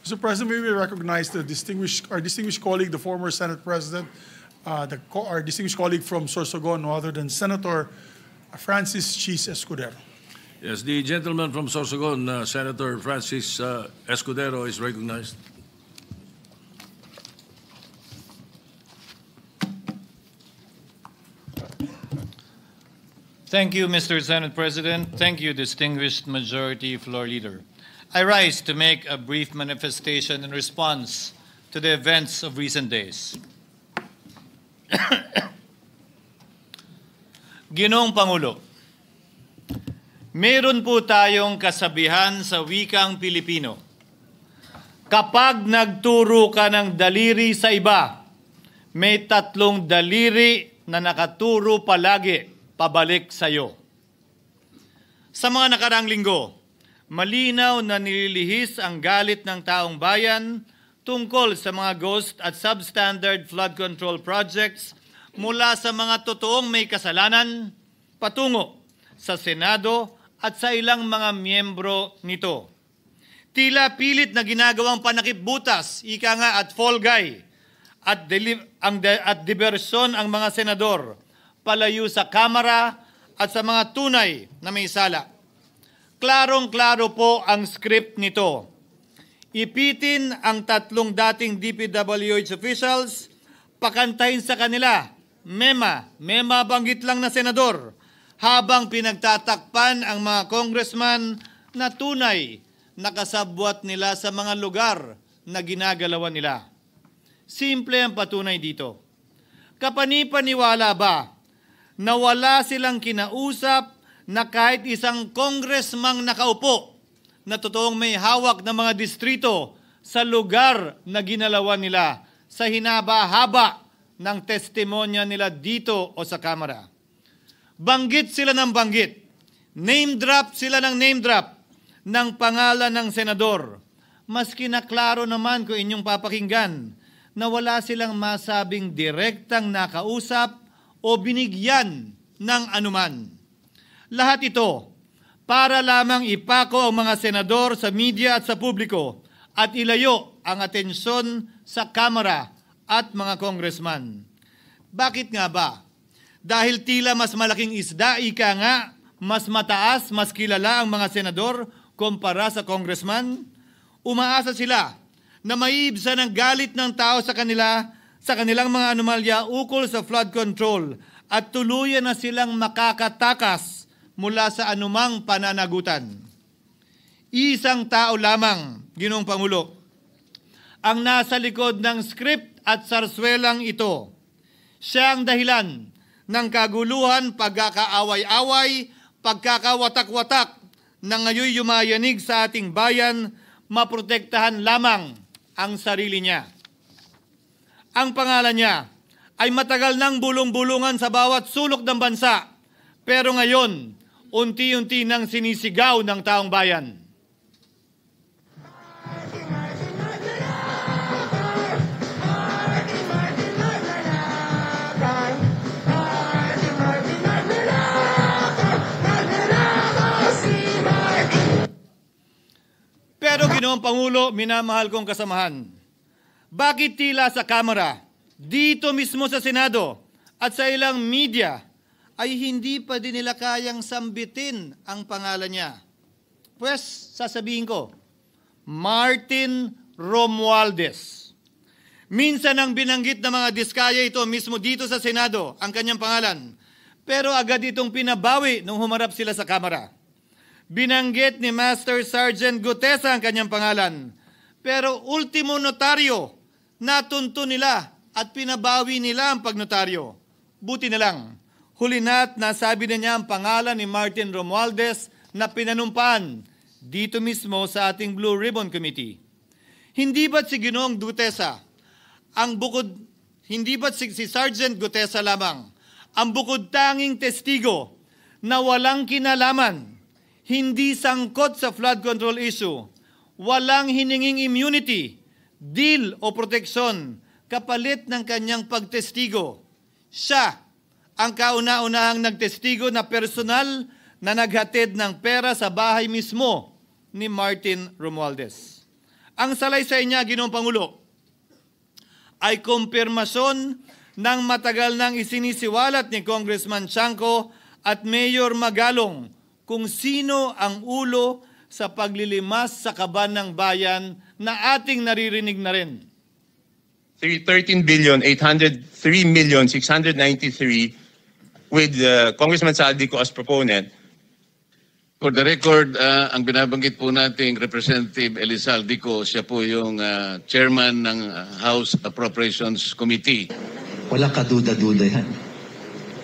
Mr. President, may we recognize our distinguished colleague, the former Senate President, our distinguished colleague from Sorsogon, no other than Senator Francis Cheese Escudero. Yes, the gentleman from Sorsogon, Senator Francis Escudero, is recognized. Thank you, Mr. Senate President. Thank you, distinguished Majority Floor Leader. I rise to make a brief manifestation in response to the events of recent days. Ginoong Pangulo, meron po tayong kasabihan sa wikang Pilipino. Kapag nagturo ka ng daliri sa iba, may tatlong daliri na nakaturo palagi pabalik sa iyo. Sa mga nakaraang linggo, malinaw na nililihis ang galit ng taong bayan tungkol sa mga ghost at substandard flood control projects mula sa mga totoong may kasalanan patungo sa Senado at sa ilang mga miyembro nito. Tila pilit na ginagawang panakipbutas, ika nga at fall guy, at diversyon ang mga senador palayo sa Kamara at sa mga tunay na may sala. Klarong-klaro po ang script nito. Ipitin ang tatlong dating DPWH officials, pakantahin sa kanila, mema banggit lang na senador, habang pinagtatakpan ang mga congressman na tunay na kasabwat nila sa mga lugar na ginagalawan nila. Simple ang patunay dito. Kapanipaniwala ba na wala silang kinausap na kahit isang congressman nakaupo na totoong may hawak ng mga distrito sa lugar na ginalawan nila sa hinaba-haba ng testimonya nila dito o sa Kamara? Banggit sila ng banggit, name drop sila ng name drop ng pangalan ng senador. Maski na klaro naman kung inyong papakinggan na wala silang masabing direktang nakausap o binigyan ng anuman. Lahat ito para lamang ipako ang mga senador sa media at sa publiko at ilayo ang atensyon sa Kamara at mga congressman. Bakit nga ba? Dahil tila mas malaking isda, ika nga, mas mataas, mas kilala ang mga senador kumpara sa congressman? Umaasa sila na maiibsan ang galit ng tao sa kanilang mga anomalya ukol sa flood control at tuluyan na silang makakatakas mula sa anumang pananagutan. Isang tao lamang, Ginoong Pangulo, ang nasa likod ng script at sarswelang ito. Siya ang dahilan ng kaguluhan, pagkakaaway-away, pagkakawatak-watak na ngayon yumayanig sa ating bayan, maprotektahan lamang ang sarili niya. Ang pangalan niya ay matagal nang bulong-bulungan sa bawat sulok ng bansa, pero ngayon, unti-unti nang sinisigaw ng taong bayan. Pero Ginoong Pangulo, minamahal kong kasamahan, bakit tila sa Kamara, dito mismo sa Senado at sa ilang media ay hindi pa din nila kayang sambitin ang pangalan niya? Pues, sasabihin ko, Martin Romualdez. Minsan ang binanggit ng mga diskaya ito mismo dito sa Senado, ang kanyang pangalan. Pero agad itong pinabawi nung humarap sila sa Kamara. Binanggit ni Master Sergeant Gutesa ang kanyang pangalan. Pero ultimo notaryo, natunto nila at pinabawi nila ang pagnotaryo. Buti na lang, huli na't nasabi na niya ang pangalan ni Martin Romualdez na pinanumpaan dito mismo sa ating Blue Ribbon Committee. Hindi ba't si Ginoong Gutesa, hindi ba't si Sergeant Gutesa lamang ang bukod tanging testigo na walang kinalaman, hindi sangkot sa flood control issue, walang hininging immunity, deal o proteksyon kapalit ng kanyang pagtestigo? Siya ang kauna-unahang nagtestigo na personal na naghatid ng pera sa bahay mismo ni Martin Romualdez. Ang salaysay niya, Ginoong Pangulo, ay kumpirmasyon ng matagal nang isinisiwalat ni Congressman Chanco at Mayor Magalong kung sino ang ulo sa paglilimas sa kaban ng bayan na ating naririnig na rin. 13,803,693 with Congressman Saldico as proponent. For the record, ang binabanggit po nating Representative Elizaldico, siya po yung chairman ng House Appropriations Committee. Walang kaduda-duda yan.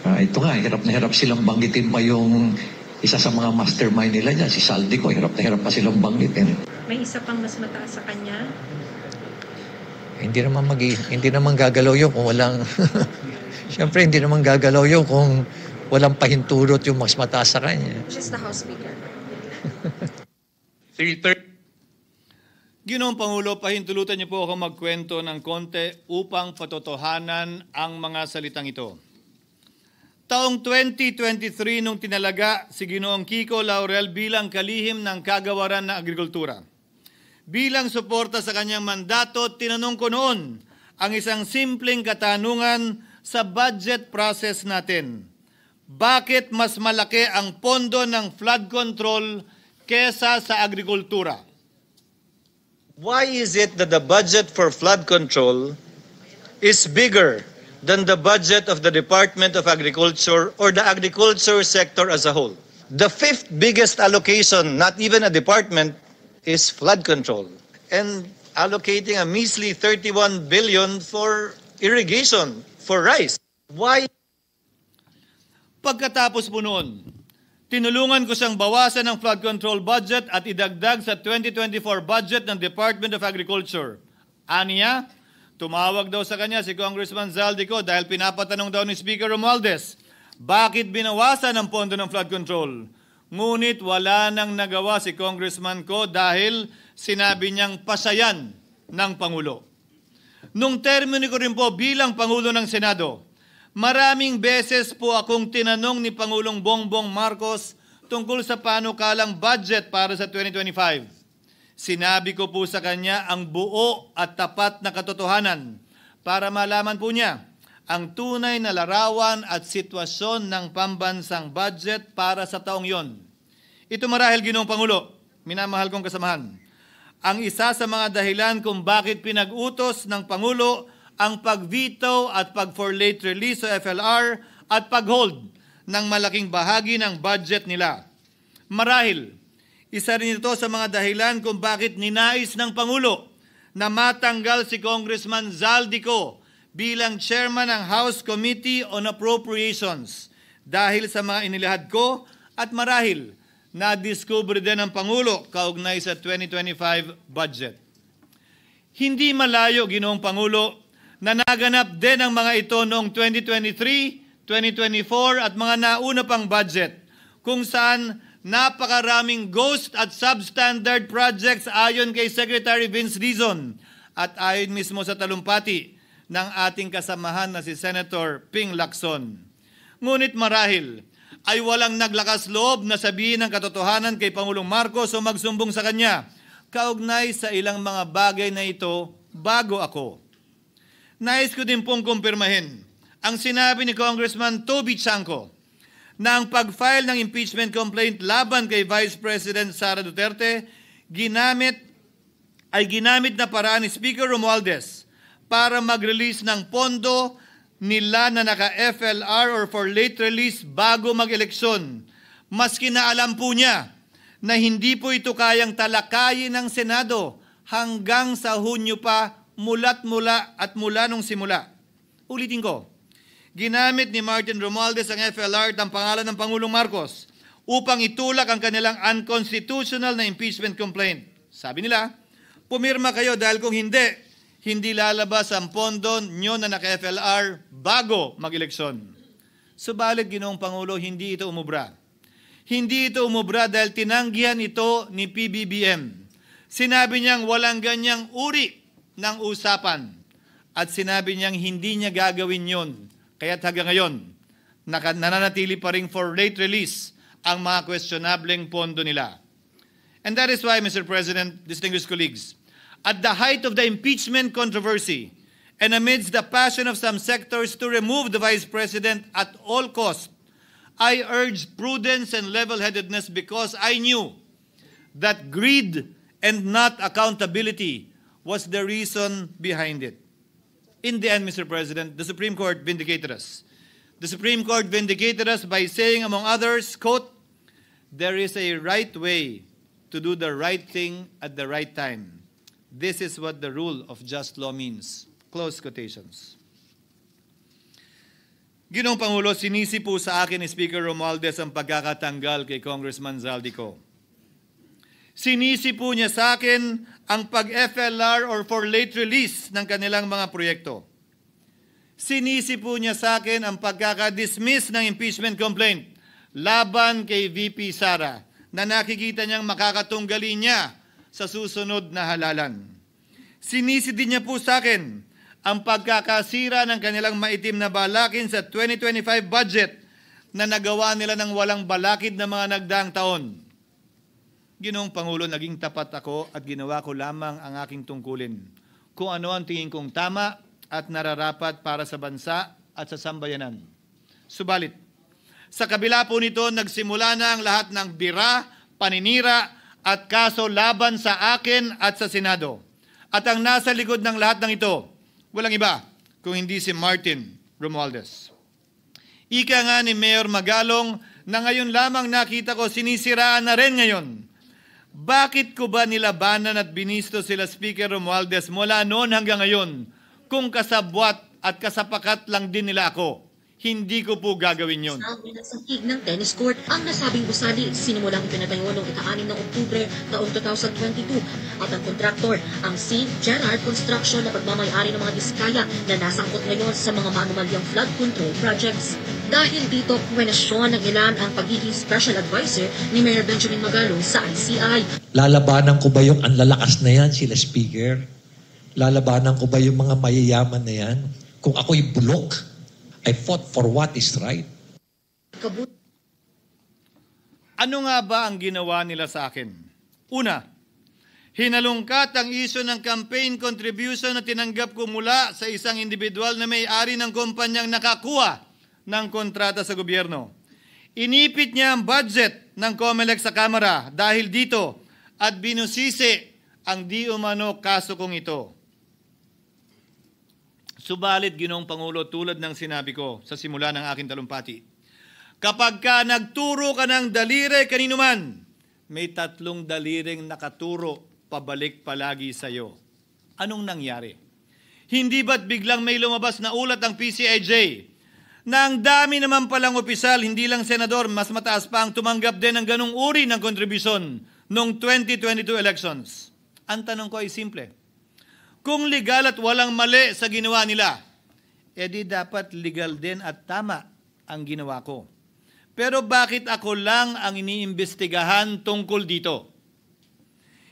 Ito nga, hirap na hirap silang banggitin pa yung isa sa mga mastermind nila dyan, si Saldico. Hirap na hirap pa silang banggitin. May isa pang mas mataas sa kanya? Hindi naman gagalaw yun kung walang... Siyempre, hindi naman gagalaw yun kung walang pahintulot yung mas mataas sa kanya. Just the House Speaker. Ginoong Pangulo, pahintulutan niyo po ako magkwento ng konti upang patotohanan ang mga salitang ito. Taong 2023 nung tinalaga si Ginoong Kiko Laurel bilang kalihim ng kagawaran ng agrikultura. Bilang suporta sa kanyang mandato, tinanong ko noon ang isang simpleng katanungan sa budget process natin. Bakit mas malaki ang pondo ng flood control kesa sa agrikultura? Why is it that the budget for flood control is bigger than the budget of the Department of Agriculture or the agriculture sector as a whole? The fifth biggest allocation, not even a department, is flood control. And allocating a measly 31 billion for irrigation, for rice. Why? Pagkatapos po noon, tinulungan ko siyang bawasan ng flood control budget at idagdag sa 2024 budget ng Department of Agriculture. Aniya, tumawag daw sa kanya si Congressman Zaldico dahil pinapatanong daw ni Speaker Romualdez, bakit binawasan ang pondo ng flood control? Ngunit wala nang nagawa si Congressman ko dahil sinabi niyang pasayan ng Pangulo. Nung termino ko rin po bilang Pangulo ng Senado, maraming beses po akong tinanong ni Pangulong Bongbong Marcos tungkol sa panukalang budget para sa 2025. Sinabi ko po sa kanya ang buo at tapat na katotohanan para malaman po niya ang tunay na larawan at sitwasyon ng pambansang budget para sa taong yon. Ito marahil, Ginoong Pangulo, minamahal kong kasamahan, ang isa sa mga dahilan kung bakit pinag-utos ng Pangulo ang pag-veto at pag-for late release o FLR at pag-hold ng malaking bahagi ng budget nila. Marahil, isa rin ito sa mga dahilan kung bakit ninais ng Pangulo na matanggal si Congressman Zaldico bilang chairman ng House Committee on Appropriations dahil sa mga inilahad ko at marahil na-discover din ng Pangulo kaugnay sa 2025 budget. Hindi malayo, Ginoong Pangulo, na naganap din ang mga ito noong 2023, 2024 at mga nauna pang budget kung saan napakaraming ghost at substandard projects ayon kay Secretary Vince Dizon at ayon mismo sa talumpati ng ating kasamahan na si Senator Ping Lacson. Ngunit marahil ay walang naglakas loob na sabihin ng katotohanan kay Pangulong Marcos o magsumbong sa kanya kaugnay sa ilang mga bagay na ito bago ako. Nais ko din pong kumpirmahin ang sinabi ni Congressman Toby Chanco na ang pag-file ng impeachment complaint laban kay Vice President Sara Duterte ginamit na paraan ni Speaker Romualdez para mag-release ng pondo nila na naka-FLR or for late release bago mag-eleksyon. Maski na alam po niya na hindi po ito kayang talakayin ng Senado hanggang sa Hunyo pa mula nung simula. Ulitin ko, ginamit ni Martin Romualdez ang FLR at ang pangalan ng Pangulong Marcos upang itulak ang kanilang unconstitutional na impeachment complaint. Sabi nila, pumirma kayo dahil kung hindi lalabas ang pondo nyo na naka-FLR bago mag-eleksyon. Subalit, Ginoong Pangulo, hindi ito umubra. Hindi ito umubra dahil tinanggihan ito ni PBBM. Sinabi niyang walang ganyang uri ng usapan at sinabi niyang hindi niya gagawin yon. Kaya't hanggang ngayon, nananatili pa rin for late release ang mga questionableng pondo nila. And that is why, Mr. President, distinguished colleagues, at the height of the impeachment controversy, and amidst the passion of some sectors to remove the Vice President at all costs, I urged prudence and level-headedness because I knew that greed and not accountability was the reason behind it. In the end, Mr. President, the Supreme Court vindicated us. The Supreme Court vindicated us by saying, among others, quote, "There is a right way to do the right thing at the right time. This is what the rule of just law means." Close quotations. Ginoong Pangulo, sinisi po sa akin ni Speaker Romualdez ang pagkakatanggal kay Congressman Zaldico. Sinisi po niya sa akin ang pag-FLR or for late release ng kanilang mga proyekto. Sinisi po niya sa akin ang pagkakadismiss ng impeachment complaint laban kay VP Sara na nakikita niyang makakatunggali niya sa susunod na halalan. Sinisi din niya po sa akin ang pagkakasira ng kanilang maitim na balakin sa 2025 budget na nagawa nila ng walang balakid na mga nagdaang taon. Ginoong Pangulo, naging tapat ako at ginawa ko lamang ang aking tungkulin. Kung ano ang tingin kong tama at nararapat para sa bansa at sa sambayanan. Subalit, sa kabila po nito, nagsimula na ang lahat ng bira, paninira at kaso laban sa akin at sa Senado. At ang nasa likod ng lahat ng ito, walang iba kung hindi si Martin Romualdez. Ika nga ni Mayor Magalong na ngayon lamang nakita ko sinisiraan na rin ngayon. Bakit ko ba nilabanan at binisto sila Speaker Romualdez mula noon hanggang ngayon kung kasabwat at kasapakat lang din nila ako? Hindi ko po gagawin yun. Sa sangkig ng tennis court, ang nasabing gusali sinimulang pinatayo noong ika-6 ng Oktubre taong 2022 at ang kontraktor, ang St. Gerard Construction na pagmamayari ng mga diskaya na nasangkot ngayon sa mga maanumalyang flood control projects. Dahil dito, kwenasyon ng ilan ang pagiging special advisor ni Mayor Benjamin Magalong sa ICI. Lalabanan ko ba yung ang lalakas na yan, sila Speaker? Lalabanan ko ba yung mga mayayaman na yan? Kung ako'y bulok, I fought for what is right. Ano nga ba ang ginawa nila sa akin? Una, hinalungkat ang isyu ng campaign contribution na tinanggap ko mula sa isang individual na may-ari ng kumpanyang nakakuha ng kontrata sa gobyerno. Inipit niya ang budget ng COMELEC sa Kamara dahil dito at binusisi ang di umano kaso kong ito. Subalit, Ginoong Pangulo, tulad ng sinabi ko sa simula ng aking talumpati, kapag ka nagturo ka ng daliri kanino man, may 3 daliring nakaturo pabalik palagi sa iyo. Anong nangyari? Hindi ba't biglang may lumabas na ulat ang PCIJ na ang dami naman palang opisyal, hindi lang senador, mas mataas pa ang tumanggap din ng ganung uri ng kontribusyon noong 2022 elections? Ang tanong ko ay simple. Kung legal at walang mali sa ginawa nila, edi dapat legal din at tama ang ginawa ko. Pero bakit ako lang ang iniimbestigahan tungkol dito?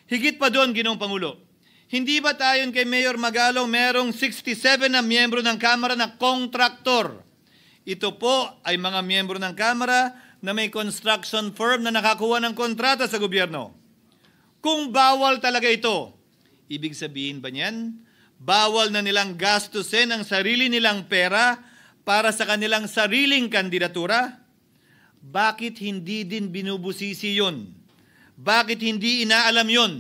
Higit pa doon, Ginoong Pangulo, hindi ba tayon kay Mayor Magalong merong 67 na miyembro ng Kamara na kontraktor? Ito po ay mga miyembro ng Kamara na may construction firm na nakakuha ng kontrata sa gobyerno. Kung bawal talaga ito, ibig sabihin ba niyan, bawal na nilang gastusin ang sarili nilang pera para sa kanilang sariling kandidatura? Bakit hindi din binubusisi yun? Bakit hindi inaalam yun?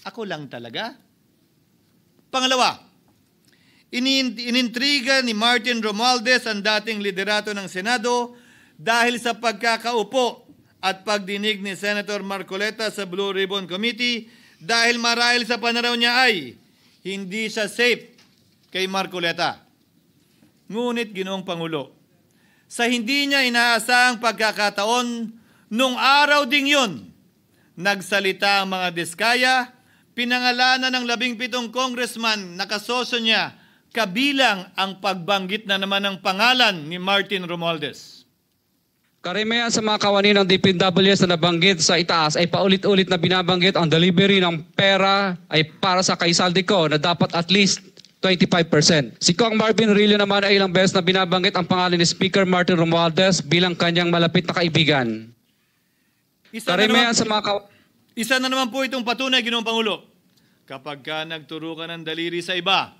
Ako lang talaga? Pangalawa, inintriga ni Martin Romualdez ang dating liderato ng Senado dahil sa pagkakaupo at pagdinig ni Senator Marcoleta sa Blue Ribbon Committee dahil marahil sa pananaw niya ay hindi siya safe kay Marcoleta. Ngunit, Ginoong Pangulo, sa hindi niya inaasahang pagkakataon, nung araw ding yun, nagsalita ang mga diskaya, pinangalanan ng 17 congressman na kasosyo niya, kabilang ang pagbanggit na naman ng pangalan ni Martin Romualdez. Karamihan sa mga kawani ng DPWH na nabanggit sa itaas ay paulit-ulit na binabanggit ang delivery ng pera ay para sa kay Zaldico na dapat at least 25%. Si Kong Marvin Rillo naman ay ilang beses na binabanggit ang pangalan ni Speaker Martin Romualdez bilang kanyang malapit na kaibigan. Isa na naman po itong patunay, Ginoong Pangulo. Kapag ka nagturo ka ng daliri sa iba,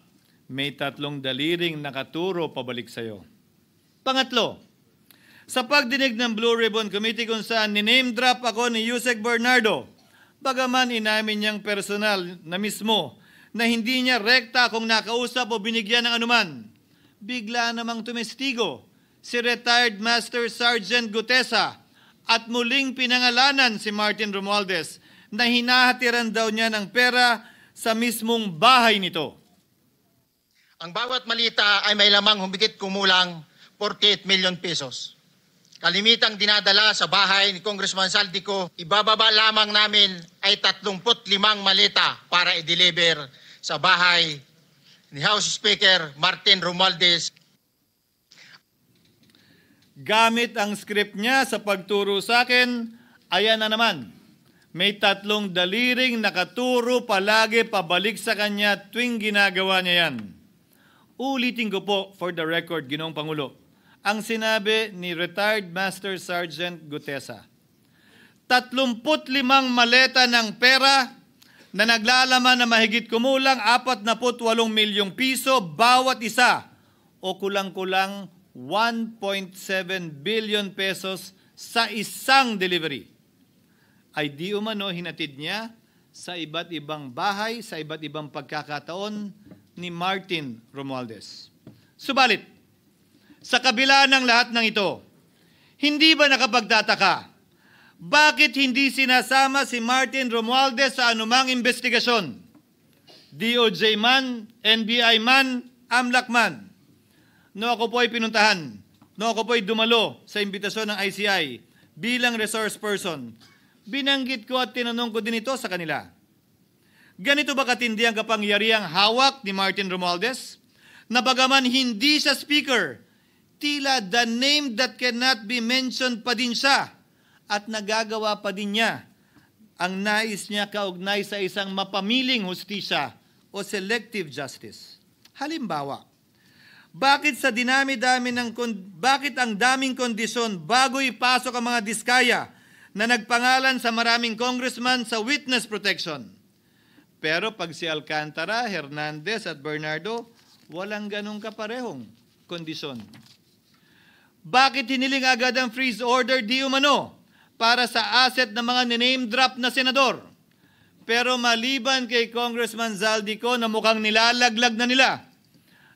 may 3 daliring nakaturo pabalik sa'yo. Pangatlo, sa pagdinig ng Blue Ribbon Committee kung saan niname drop ako ni Yusek Bernardo, bagaman inamin niyang personal na mismo na hindi niya rekta kung nakausap o binigyan ng anuman, bigla namang tumestigo si retired Master Sergeant Gutesa at muling pinangalanan si Martin Romualdez na hinahatiran daw niya ng pera sa mismong bahay nito. Ang bawat malita ay may lamang humigit kumulang 48 million pesos. Kalimitang dinadala sa bahay ni Congressman Saldico, ibababa lamang namin ay 35 malita para i-deliver sa bahay ni House Speaker Martin Romualdez. Gamit ang script niya sa pagturo sa akin, ayan na naman. May 3 daliring nakaturo palagi pabalik sa kanya tuwing ginagawa niya yan. Ulitin ko po for the record, Ginoong Pangulo, ang sinabi ni retired Master Sergeant Gutesa. 35 maleta ng pera na naglalaman na mahigit kumulang 48 milyong piso bawat isa o kulang-kulang 1.7 billion pesos sa isang delivery. Ay di umano hinatid niya sa iba't ibang bahay, sa iba't ibang pagkakataon ni Martin Romualdez. Subalit, sa kabila ng lahat ng ito, hindi ba nakapagtataka? Bakit hindi sinasama si Martin Romualdez sa anumang investigasyon? DOJ man, NBI man, AMLAC man. No ako po ay pinuntahan, no ako po ay dumalo sa imbitasyon ng ICI bilang resource person, binanggit ko at tinanong ko din ito sa kanila. Ganito ba katindi ang kapangyarihang hawak ni Martin Romualdez? Na bagaman hindi siya speaker, tila the name that cannot be mentioned pa din siya at nagagawa pa din niya ang nais niya kaugnay sa isang mapamiling hustisya o selective justice. Halimbawa, bakit ang daming kondisyon bago ipasok ang mga diskaya na nagpangalan sa maraming congressman sa witness protection? Pero pag si Alcantara, Hernandez at Bernardo, walang ganong kaparehong kondisyon. Bakit hiniling agad ang freeze order di umano para sa asset ng mga name drop na senador? Pero maliban kay Congressman Zaldico na mukhang nilalaglag na nila,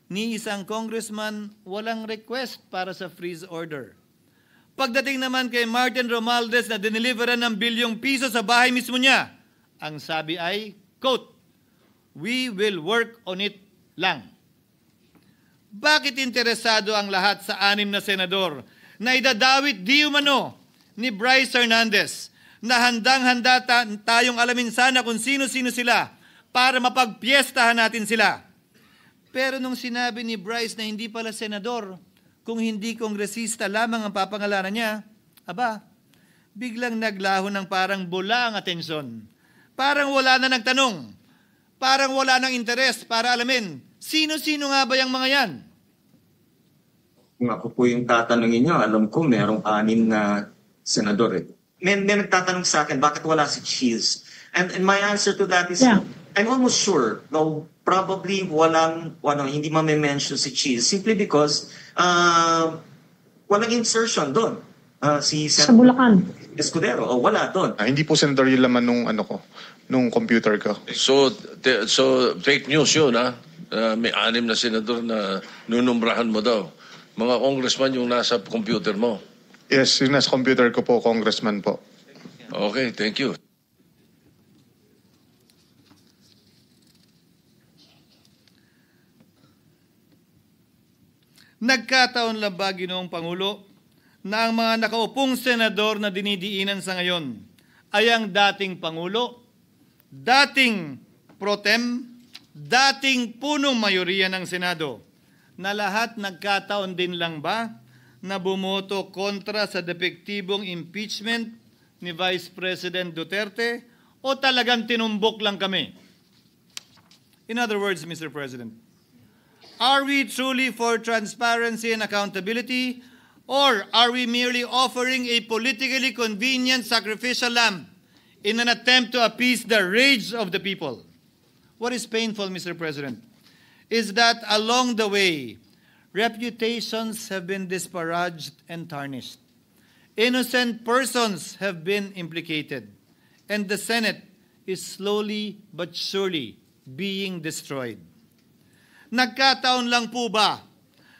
ni isang congressman walang request para sa freeze order. Pagdating naman kay Martin Romualdez na dineliveran ng bilyong piso sa bahay mismo niya, ang sabi ay, quote, "We will work on it lang." Bakit interesado ang lahat sa 6 na senador na idadawit di umano ni Bryce Hernandez na handang-handa tayong alamin sana kung sino-sino sila para mapagpiestahan natin sila? Pero nung sinabi ni Bryce na hindi pala senador, kung hindi kongresista lamang ang papangalanan niya, aba, biglang naglaho ng parang bula ang atensyon. Parang wala na nagtanong. Parang wala nang interes para alamin, sino-sino nga ba yung mga yan? Kung ako po yung tatanungin niyo, alam ko merong 6 na senador eh. May nagtatanong sa akin, bakit wala si Cheese? And my answer to that is, I'm almost sure, no, probably hindi ma-mention si Cheese simply because walang insertion doon. Si Sa Bulacan. Escudero, wala doon. Hindi po senador yung laman nung computer ko. So fake news yun, ha? May 6 na senador na nunumbrahan mo daw. Mga congressman yung nasa computer mo. Yes, yung nasa computer ko po, congressman po. Okay, thank you. Nagkataon lang ba, Ginoong Pangulo, na ang mga nakaupong senador na dinidiinan sa ngayon ay ang dating Pangulo, dating pro tem, dating punong mayoriya ng Senado, na lahat nagkataon din lang ba na bumoto kontra sa depektibong impeachment ni Vice President Duterte o talagang tinumbok lang kami? In other words, Mr. President, are we truly for transparency and accountability, or are we merely offering a politically convenient sacrificial lamb in an attempt to appease the rage of the people? What is painful, Mr. President, is that along the way, reputations have been disparaged and tarnished. Innocent persons have been implicated, and the Senate is slowly but surely being destroyed. Nagkataon lang po ba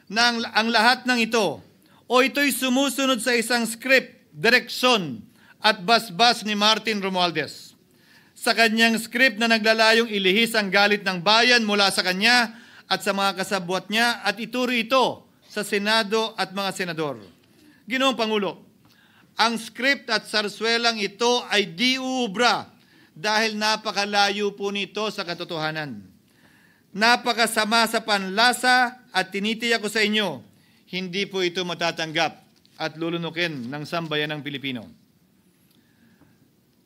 na ang lahat ng ito o ito'y sumusunod sa isang script, direksyon at basbas ni Martin Romualdez? Sa kanyang script na naglalayong ilihis ang galit ng bayan mula sa kanya at sa mga kasabwat niya at ituro ito sa Senado at mga senador. Ginoong Pangulo, ang script at sarswelang ito ay di uubra dahil napakalayo po nito sa katotohanan. Napakasama sa panlasa at tinitiyak ko sa inyo, hindi po ito matatanggap at lulunukin ng sambayanang Pilipino.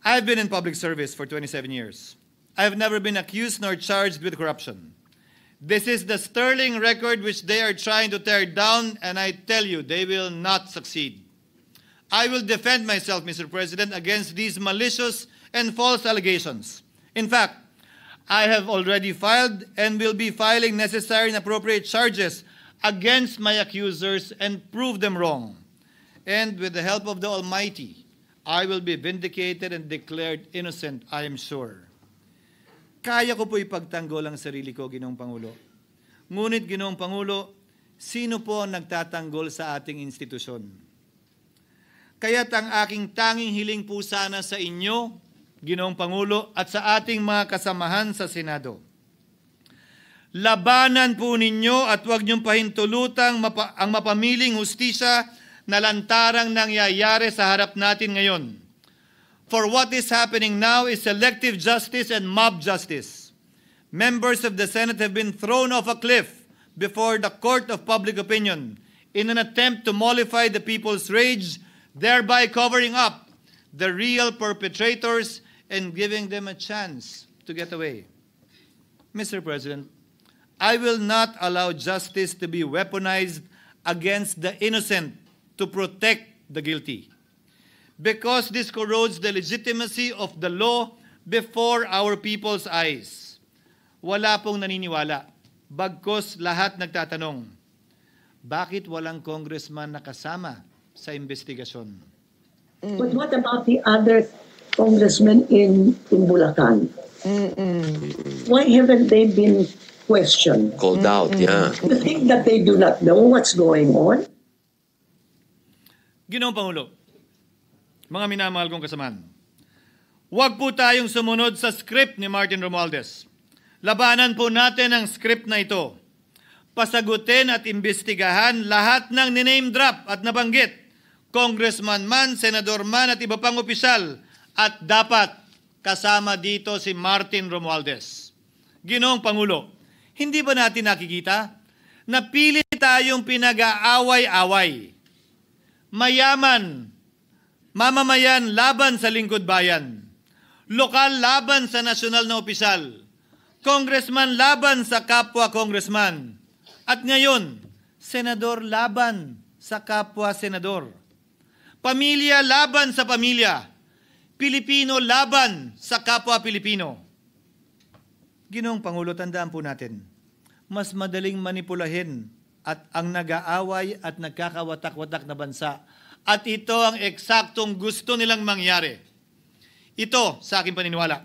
I've been in public service for 27 years. I've never been accused nor charged with corruption. This is the sterling record which they are trying to tear down, and I tell you, they will not succeed. I will defend myself, Mr. President, against these malicious and false allegations. In fact, I have already filed and will be filing necessary and appropriate charges against my accusers and prove them wrong. And with the help of the Almighty, I will be vindicated and declared innocent, I am sure. Kaya ko po ipagtanggol ang sarili ko, Ginoong Pangulo. Ngunit, Ginoong Pangulo, sino po ang nagtatanggol sa ating institusyon? Kaya't ang aking tanging hiling po sana sa inyo, Ginoong Pangulo, at sa ating mga kasamahan sa Senado. Labanan po ninyo at huwag niyong pahintulutang ang mapamiling hustisya na lantarang nangyayari sa harap natin ngayon. For what is happening now is selective justice and mob justice. Members of the Senate have been thrown off a cliff before the court of public opinion in an attempt to mollify the people's rage, thereby covering up the real perpetrators and giving them a chance to get away. Mr. President, I will not allow justice to be weaponized against the innocent to protect the guilty, because this corrodes the legitimacy of the law before our people's eyes. Wala pong naniniwala, bagkus lahat nagtatanong, bakit walang congressman na kasama sa investigasyon? But what about the other congressmen in Bulacan? Why haven't they been questioned? Called out, yeah. You think that they do not know what's going on? Ginoong Pangulo, mga minamahal kong kasamahan, huwag po tayong sumunod sa script ni Martin Romualdez. Labanan po natin ang script na ito. Pasagutin at imbestigahan lahat ng niname drop at nabanggit, congressman man, senador man at iba pang opisyal, at dapat kasama dito si Martin Romualdez. Ginoong Pangulo, hindi ba natin nakikita na pili tayong pinag-aaway-away? Mayaman, mamamayan laban sa lingkod bayan, lokal laban sa nasyonal na opisyal, congressman laban sa kapwa congressman, at ngayon, senador laban sa kapwa senador, pamilya laban sa pamilya, Pilipino laban sa kapwa Pilipino. Ginoong Pangulo, tandaan po natin, mas madaling manipulahin at ang nag-aaway at nagkakawatak-watak na bansa. At ito ang eksaktong gusto nilang mangyari. Ito, sa aking paniniwala,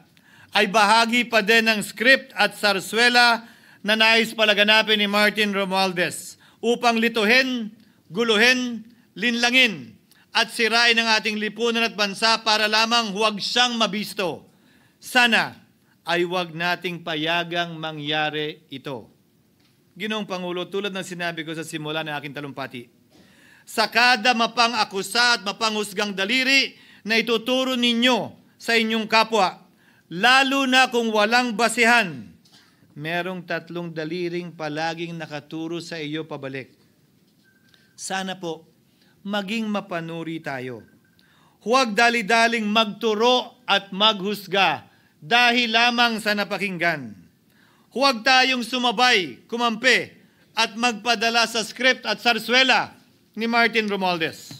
ay bahagi pa din ng script at sarswela na nais palaganapin ni Martin Romualdez upang lituhin, guluhin, linlangin at sirain ang ating lipunan at bansa para lamang huwag siyang mabisto. Sana ay huwag nating payagang mangyari ito. Ginoong Pangulo, tulad ng sinabi ko sa simula ng aking talumpati, sa kada mapang-akusa at mapanghusgang daliri na ituturo ninyo sa inyong kapwa, lalo na kung walang basihan, merong 3 daliring palaging nakaturo sa iyo pabalik. Sana po, maging mapanuri tayo. Huwag dali-daling magturo at maghusga dahil lamang sa napakinggan. Huwag tayong sumabay, kumampi, at magpadala sa script at sarswela ni Martin Romualdez.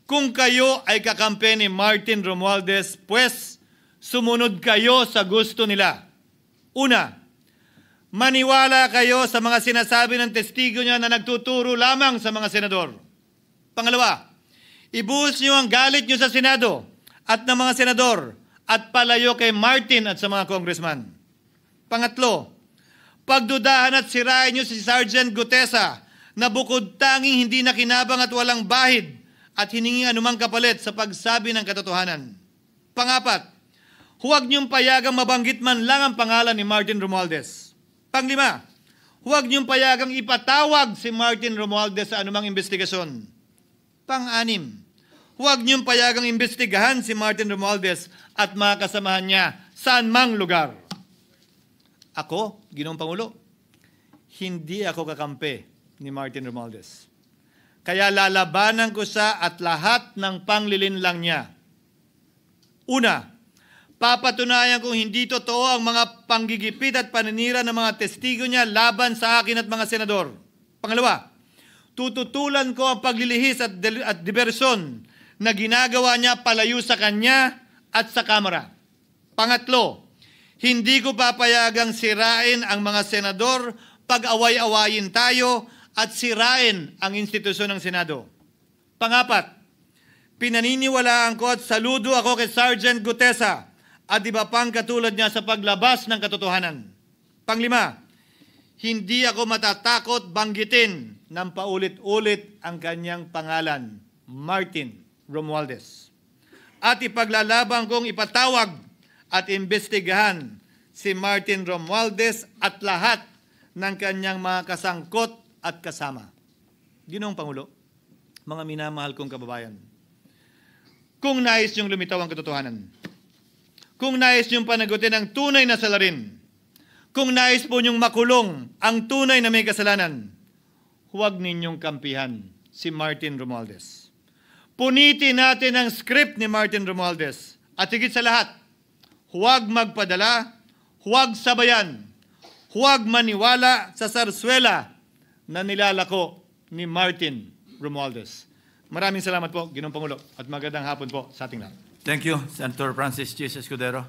Kung kayo ay kakampi ni Martin Romualdez, pues sumunod kayo sa gusto nila. Una, maniwala kayo sa mga sinasabi ng testigo niya na nagtuturo lamang sa mga senador. Pangalawa, ibuhos niyo ang galit niyo sa Senado at ng mga senador at palayo kay Martin at sa mga congressman. Pangatlo, pagdudahan at sirain niyo si Sergeant Gutesa na bukod tanging hindi nakinabang at walang bahid at hiningi anumang kapalit sa pagsabi ng katotohanan. Pangapat, huwag niyong payagang mabanggit man lang ang pangalan ni Martin Romualdez. Panglima, huwag niyong payagang ipatawag si Martin Romualdez sa anumang investigasyon. Pang-anim, huwag niyong payagang imbestigahan si Martin Romualdez at mga kasamahan niya saan mang lugar. Ako, Ginoong Pangulo, hindi ako kakampi ni Martin Romualdez. Kaya lalabanan ko siya at lahat ng panglilinlang niya. Una, papatunayan kong hindi totoo ang mga panggigipit at paninira ng mga testigo niya laban sa akin at mga senador. Pangalawa, tututulan ko ang paglilihis at diversyon na ginagawa niya palayo sa kanya at sa Kamara. Pangatlo, hindi ko papayagang sirain ang mga senador pag away-awayin tayo at sirain ang institusyon ng Senado. Pangapat, pinaniniwalaan ko at saludo ako kay Sergeant Gutesa at iba pang katulad niya sa paglabas ng katotohanan. Panglima, hindi ako matatakot banggitin ng paulit-ulit ang kanyang pangalan, Martin Romualdez. At ipaglalaban kong ipatawag at imbestigahan si Martin Romualdez at lahat ng kanyang mga kasangkot at kasama. Ginoong Pangulo, mga minamahal kong kababayan, kung nais niyong lumitaw ang katotohanan, kung nais niyong panagutin ang tunay na salarin, kung nais po niyong makulong ang tunay na may kasalanan, huwag ninyong kampihan si Martin Romualdez. Punitin natin ang script ni Martin Romualdez. At higit sa lahat, huwag magpadala, huwag sabayan, huwag maniwala sa sarswela na nilalako ni Martin Romualdez. Maraming salamat po, Ginoong Pangulo, at magandang hapon po sa ating lahat. Thank you, Senator Francis Chis Escudero.